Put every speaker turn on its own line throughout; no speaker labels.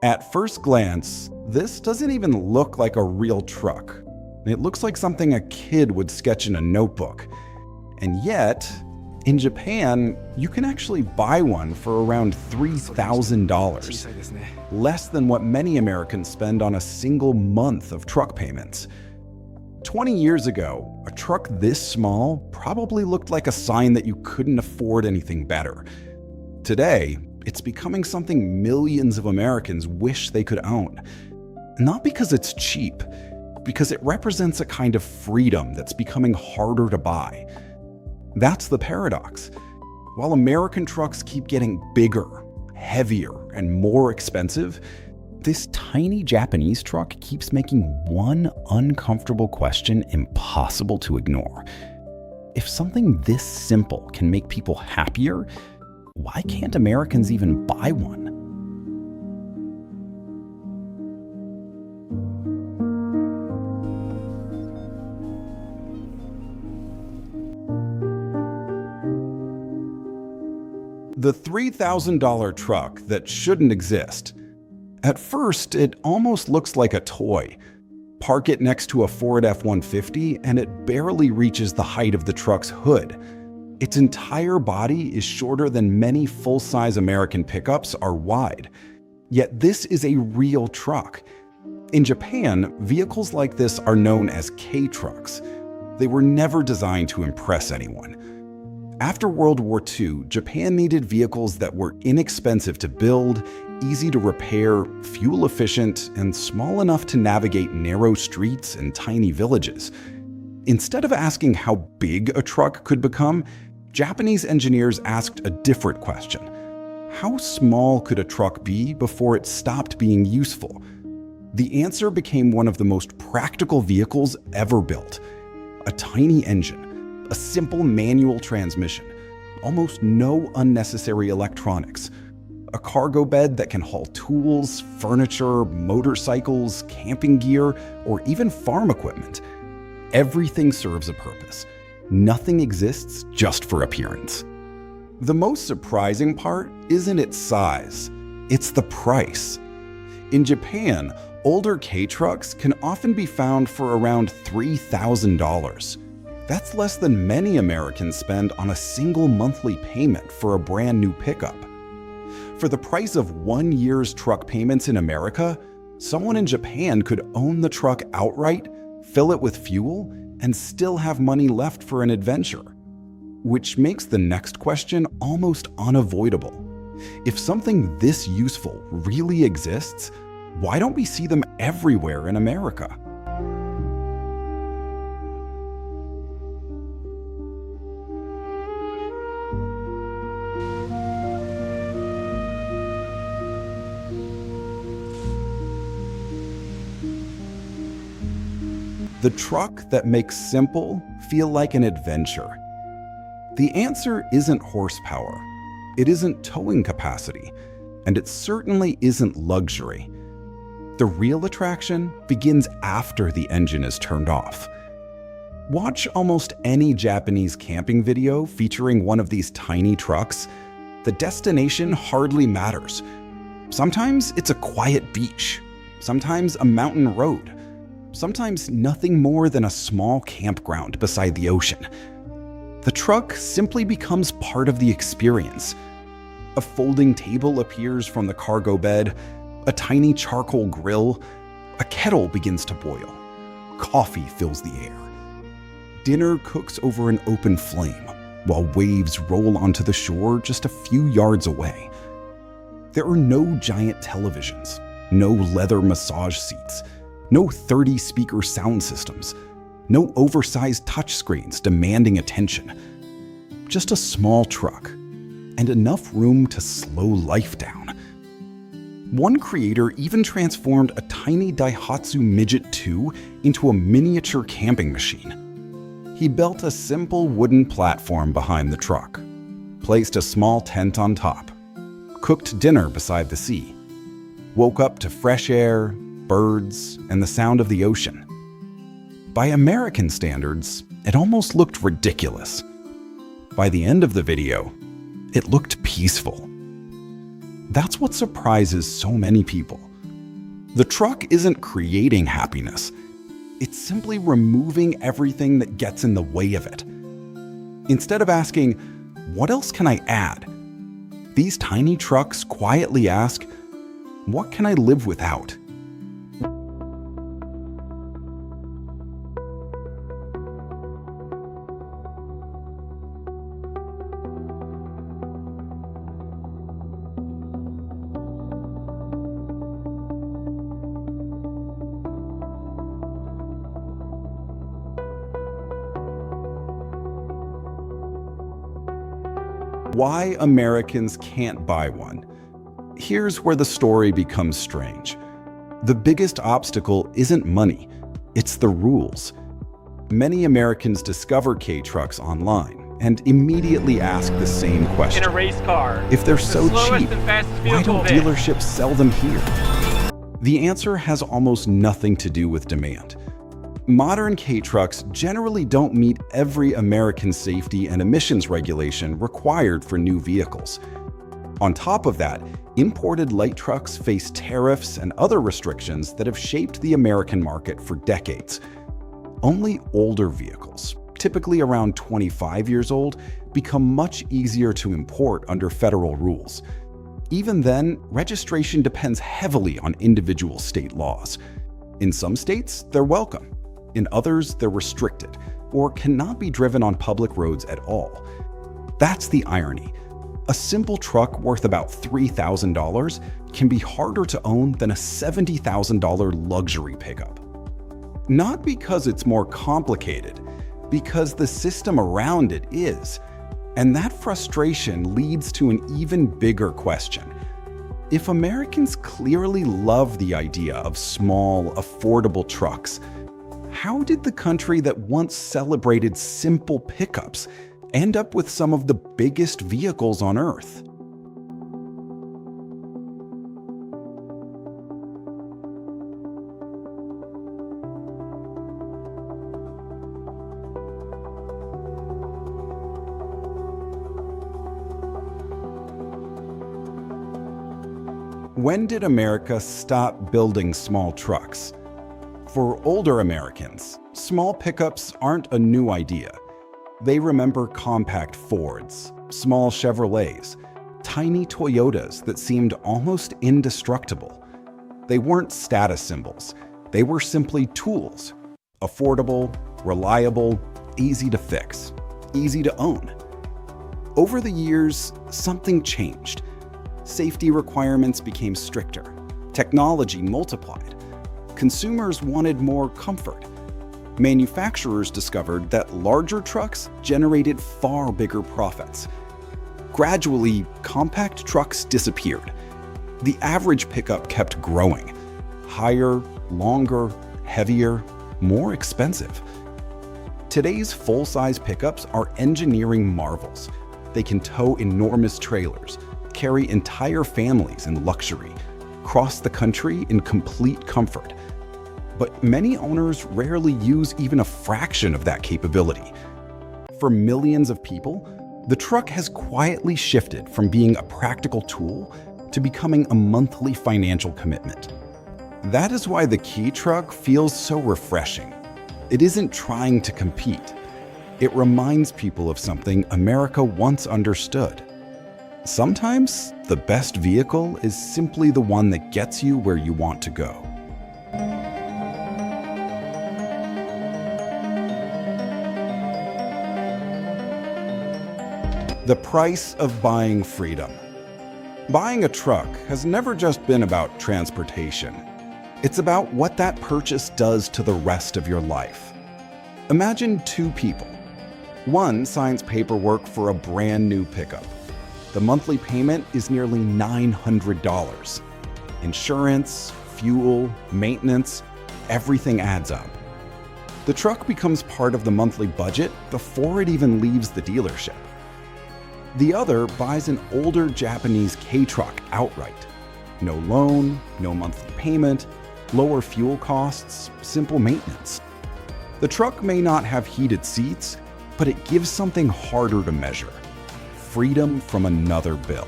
At first glance, this doesn't even look like a real truck. It looks like something a kid would sketch in a notebook. And yet, in Japan, you can actually buy one for around $3,000, less than what many Americans spend on a single month of truck payments. 20 years ago, a truck this small probably looked like a sign that you couldn't afford anything better. Today, it's becoming something millions of Americans wish they could own. Not because it's cheap, because it represents a kind of freedom that's becoming harder to buy. That's the paradox. While American trucks keep getting bigger, heavier, and more expensive, this tiny Japanese truck keeps making one uncomfortable question impossible to ignore. If something this simple can make people happier, why can't Americans even buy one? The $3,000 truck that shouldn't exist. At first, it almost looks like a toy. Park it next to a Ford F-150 and it barely reaches the height of the truck's hood. Its entire body is shorter than many full-size American pickups are wide. Yet this is a real truck. In Japan, vehicles like this are known as K-trucks. They were never designed to impress anyone. After World War II, Japan needed vehicles that were inexpensive to build, easy to repair, fuel-efficient, and small enough to navigate narrow streets and tiny villages. Instead of asking how big a truck could become, Japanese engineers asked a different question. How small could a truck be before it stopped being useful? The answer became one of the most practical vehicles ever built. A tiny engine, a simple manual transmission, almost no unnecessary electronics, a cargo bed that can haul tools, furniture, motorcycles, camping gear, or even farm equipment. Everything serves a purpose. Nothing exists just for appearance. The most surprising part isn't its size, it's the price. In Japan, older K-trucks can often be found for around $3,000. That's less than many Americans spend on a single monthly payment for a brand new pickup. For the price of 1 year's truck payments in America, someone in Japan could own the truck outright, fill it with fuel, and still have money left for an adventure. Which makes the next question almost unavoidable. If something this useful really exists, why don't we see them everywhere in America? The truck that makes simple feel like an adventure. The answer isn't horsepower, it isn't towing capacity, and it certainly isn't luxury. The real attraction begins after the engine is turned off. Watch almost any Japanese camping video featuring one of these tiny trucks. The destination hardly matters. Sometimes it's a quiet beach, sometimes a mountain road, sometimes nothing more than a small campground beside the ocean. The truck simply becomes part of the experience. A folding table appears from the cargo bed, a tiny charcoal grill, a kettle begins to boil, coffee fills the air. Dinner cooks over an open flame, while waves roll onto the shore just a few yards away. There are no giant televisions, no leather massage seats, no 30-speaker sound systems, no oversized touchscreens demanding attention. Just a small truck, and enough room to slow life down. One creator even transformed a tiny Daihatsu Midget 2 into a miniature camping machine. He built a simple wooden platform behind the truck, placed a small tent on top, cooked dinner beside the sea, woke up to fresh air, birds, and the sound of the ocean. By American standards, it almost looked ridiculous. By the end of the video, it looked peaceful. That's what surprises so many people. The truck isn't creating happiness. It's simply removing everything that gets in the way of it. Instead of asking, "What else can I add?" these tiny trucks quietly ask, "What can I live without?" Why Americans can't buy one. Here's where the story becomes strange. The biggest obstacle isn't money, it's the rules. Many Americans discover K-trucks online and immediately ask the same question.
In a race car.
If they're so cheap, why
vehicle
don't
there.
dealerships sell them here? The answer has almost nothing to do with demand. Modern K-trucks generally don't meet every American safety and emissions regulation required for new vehicles. On top of that, imported light trucks face tariffs and other restrictions that have shaped the American market for decades. Only older vehicles, typically around 25 years old, become much easier to import under federal rules. Even then, registration depends heavily on individual state laws. In some states, they're welcome. In others, they're restricted or cannot be driven on public roads at all. That's the irony. A simple truck worth about $3,000 can be harder to own than a $70,000 luxury pickup. Not because it's more complicated, because the system around it is. And that frustration leads to an even bigger question. If Americans clearly love the idea of small, affordable trucks, how did the country that once celebrated simple pickups end up with some of the biggest vehicles on Earth? When did America stop building small trucks? For older Americans, small pickups aren't a new idea. They remember compact Fords, small Chevrolets, tiny Toyotas that seemed almost indestructible. They weren't status symbols. They were simply tools. Affordable, reliable, easy to fix, easy to own. Over the years, something changed. Safety requirements became stricter. Technology multiplied. Consumers wanted more comfort. Manufacturers discovered that larger trucks generated far bigger profits. Gradually, compact trucks disappeared. The average pickup kept growing. Higher, longer, heavier, more expensive. Today's full-size pickups are engineering marvels. They can tow enormous trailers, carry entire families in luxury, cross the country in complete comfort. But many owners rarely use even a fraction of that capability. For millions of people, the truck has quietly shifted from being a practical tool to becoming a monthly financial commitment. That is why the K-truck feels so refreshing. It isn't trying to compete. It reminds people of something America once understood. Sometimes, the best vehicle is simply the one that gets you where you want to go. The price of buying freedom. Buying a truck has never just been about transportation. It's about what that purchase does to the rest of your life. Imagine two people. One signs paperwork for a brand new pickup. The monthly payment is nearly $900. Insurance, fuel, maintenance, everything adds up. The truck becomes part of the monthly budget before it even leaves the dealership. The other buys an older Japanese K-truck outright. No loan, no monthly payment, lower fuel costs, simple maintenance. The truck may not have heated seats, but it gives something harder to measure: freedom from another bill.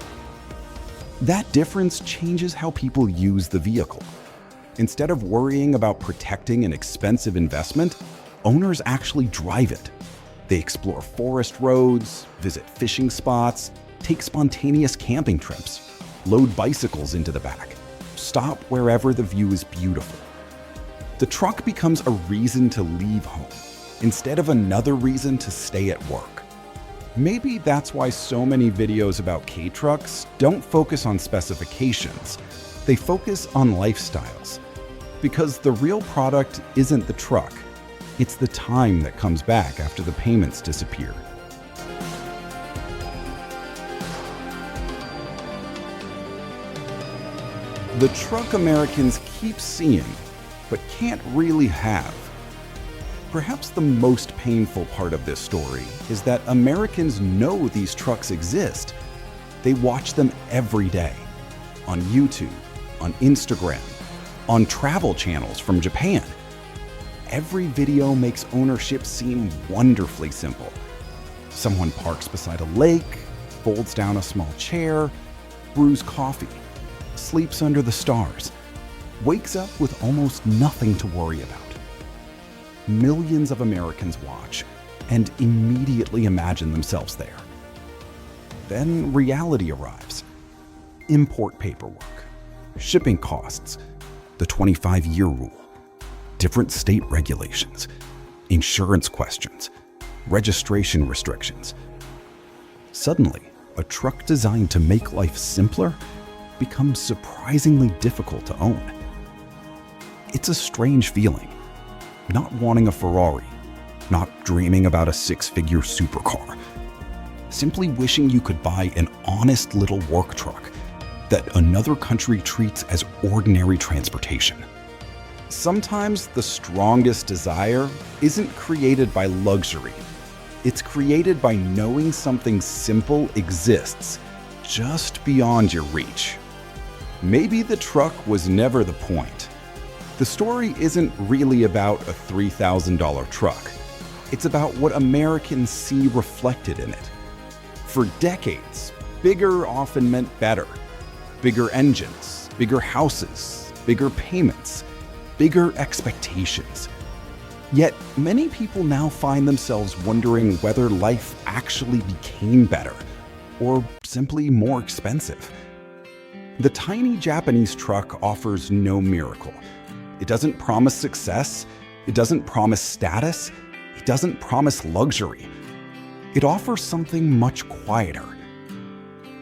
That difference changes how people use the vehicle. Instead of worrying about protecting an expensive investment, owners actually drive it. They explore forest roads, visit fishing spots, take spontaneous camping trips, load bicycles into the back, stop wherever the view is beautiful. The truck becomes a reason to leave home, instead of another reason to stay at work. Maybe that's why so many videos about K-trucks don't focus on specifications. They focus on lifestyles. Because the real product isn't the truck, it's the time that comes back after the payments disappear. The truck Americans keep seeing, but can't really have. Perhaps the most painful part of this story is that Americans know these trucks exist. They watch them every day, on YouTube, on Instagram, on travel channels from Japan. Every video makes ownership seem wonderfully simple. Someone parks beside a lake, folds down a small chair, brews coffee, sleeps under the stars, wakes up with almost nothing to worry about. Millions of Americans watch and immediately imagine themselves there. Then reality arrives. Import paperwork, shipping costs, the 25-year rule, different state regulations, insurance questions, registration restrictions. Suddenly, a truck designed to make life simpler becomes surprisingly difficult to own. It's a strange feeling, not wanting a Ferrari, not dreaming about a six-figure supercar, simply wishing you could buy an honest little work truck that another country treats as ordinary transportation. Sometimes the strongest desire isn't created by luxury. It's created by knowing something simple exists just beyond your reach. Maybe the truck was never the point. The story isn't really about a $3,000 truck. It's about what Americans see reflected in it. For decades, bigger often meant better. Bigger engines, bigger houses, bigger payments, bigger expectations. Yet many people now find themselves wondering whether life actually became better or simply more expensive. The tiny Japanese truck offers no miracle. It doesn't promise success. It doesn't promise status. It doesn't promise luxury. It offers something much quieter.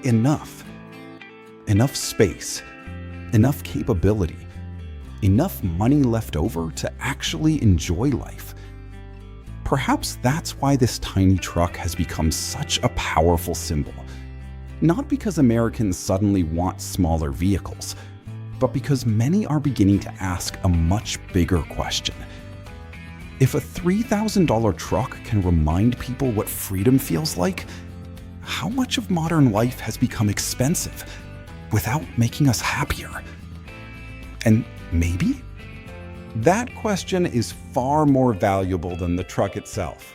Enough. Enough space. Enough capability. Enough money left over to actually enjoy life. Perhaps that's why this tiny truck has become such a powerful symbol. Not because Americans suddenly want smaller vehicles, but because many are beginning to ask a much bigger question. If a $3,000 truck can remind people what freedom feels like, how much of modern life has become expensive without making us happier? And maybe that question is far more valuable than the truck itself.